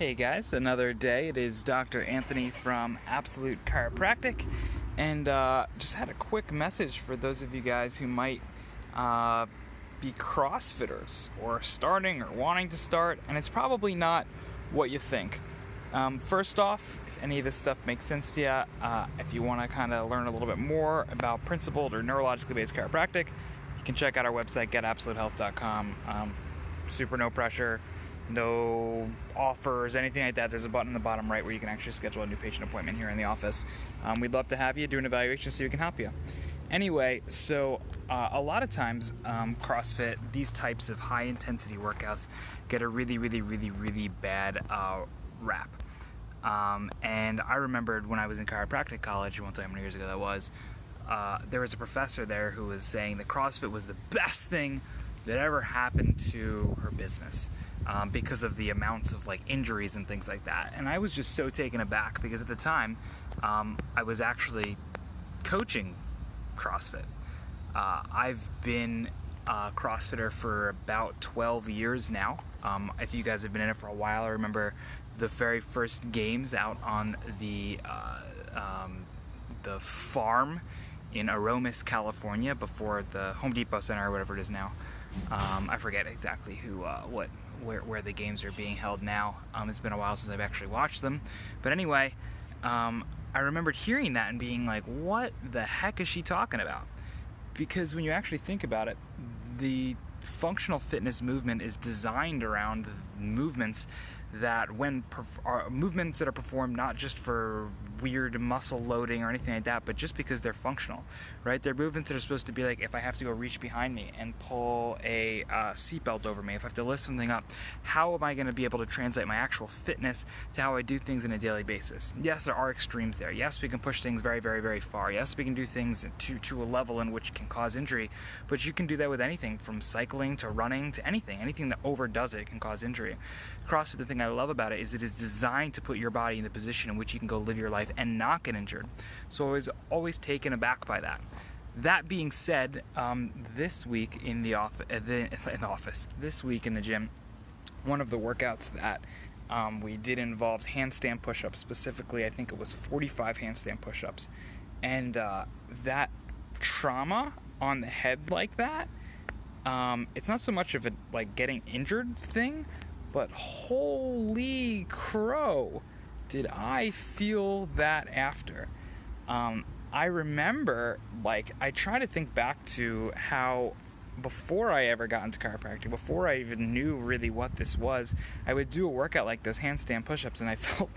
Hey guys, another day. It is Dr. Anthony from Absolute Chiropractic, and just had a quick message for those of you guys who might be Crossfitters or starting or wanting to start, and it's probably not what you think. First off, if any of this stuff makes sense to you, if you want to kind of learn a little bit more about principled or neurologically based chiropractic, you can check out our website, getabsolu.com. Super no pressure, no offers, anything like that. There's a button in the bottom right where you can actually schedule a new patient appointment here in the office. We'd love to have you do an evaluation so we can help you. Anyway, so a lot of times CrossFit, these types of high intensity workouts get a really bad rap. And I remembered when I was in chiropractic college, one time, how many years ago that was, there was a professor there who was saying that CrossFit was the best thing that ever happened to her business because of the amounts of injuries and things like that. And I was just so taken aback because at the time I was actually coaching CrossFit. I've been a CrossFitter for about 12 years now. If you guys have been in it for a while, I remember the very first games out on the farm in Aromas, California, before the Home Depot Center or whatever it is now. I forget exactly where the games are being held now. It's been a while since I've actually watched them. But anyway, I remembered hearing that and being like, what the heck is she talking about? Because when you actually think about it, the functional fitness movement is designed around movements that movements that are performed not just for weird muscle loading or anything like that, but just because they're functional, right? They're movements that are supposed to be like, if I have to go reach behind me and pull a seatbelt over me, if I have to lift something up, how am I going to be able to translate my actual fitness to how I do things on a daily basis? Yes, there are extremes there. Yes, we can push things very far. Yes, we can do things to a level in which can cause injury, but you can do that with anything from cycling to running to anything that overdoes it can cause injury. CrossFit, the thing I love about it is it is designed to put your body in the position in which you can go live your life and not get injured. So I was always taken aback by that. That being said, this week in the office, this week in the gym, one of the workouts that we did involved handstand push-ups. Specifically, I think it was 45 handstand push-ups, and that trauma on the head like that, it's not so much of a getting injured thing, but holy crow, did I feel that after. I remember, I try to think back to how before I ever got into chiropractic, before I even knew really what this was, I would do a workout like those handstand push-ups and I felt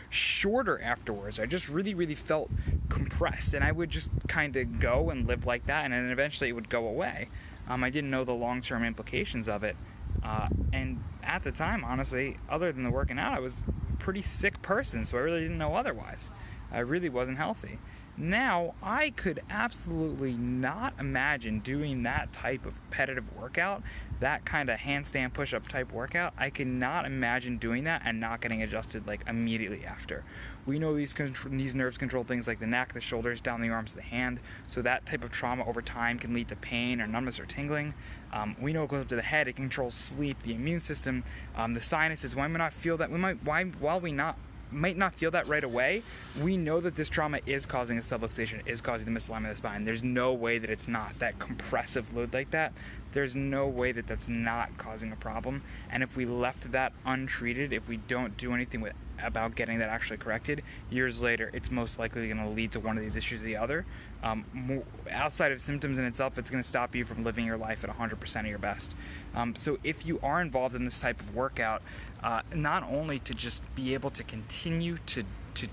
shorter afterwards. I just really felt compressed, and I would just kind of go and live like that, and then eventually it would go away. I didn't know the long-term implications of it. And at the time, honestly, other than the working out, I was a pretty sick person, so I really didn't know otherwise. I really wasn't healthy. Now, I could absolutely not imagine doing that type of repetitive workout, that kind of handstand push-up type workout. I could not imagine doing that and not getting adjusted immediately after. We know these nerves control things like the neck, the shoulders, down the arms, the hand, so that type of trauma over time can lead to pain or numbness or tingling. We know it goes up to the head, it controls sleep, the immune system, the sinuses. Why we not feel that? While we might not feel that right away, we know that this trauma is causing a subluxation, is causing the misalignment of the spine. There's no way that it's not. That compressive load like that, there's no way that that's not causing a problem. And if we left that untreated, if we don't do anything about getting that actually corrected, years later, it's most likely going to lead to one of these issues or the other. Outside of symptoms in itself, it's going to stop you from living your life at 100% of your best. So if you are involved in this type of workout, not only to just be able to continue to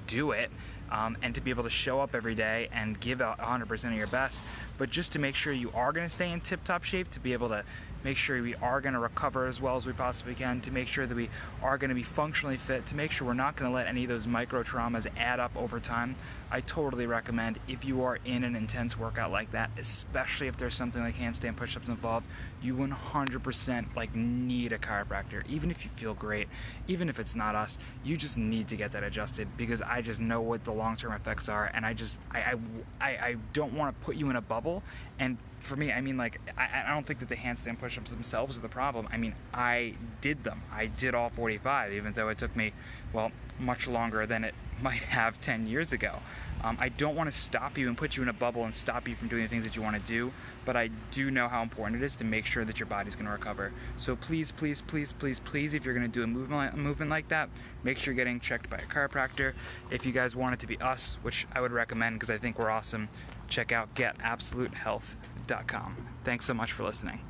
do it, and to be able to show up every day and give out 100% of your best, but just to make sure you are going to stay in tip-top shape, to be able to make sure we are going to recover as well as we possibly can, to make sure that we are going to be functionally fit, to make sure we're not going to let any of those micro traumas add up over time. I totally recommend, if you are in an intense workout like that, especially if there's something like handstand push-ups involved, you 100% need a chiropractor. Even if you feel great, even if it's not us, you just need to get that adjusted, because I just know what the long-term effects are, and I don't want to put you in a bubble bubble. And for me, I mean, like, I don't think that the handstand push-ups themselves are the problem. I mean, I did them. I did all 45, even though it took me, well, much longer than it might have 10 years ago. I don't want to stop you and put you in a bubble and stop you from doing the things that you want to do, but I do know how important it is to make sure that your body's going to recover. So please, please, please, please, please, if you're going to do a movement like that, make sure you're getting checked by a chiropractor. If you guys want it to be us, which I would recommend because I think we're awesome, check out getabsoluhealth.com. Thanks so much for listening.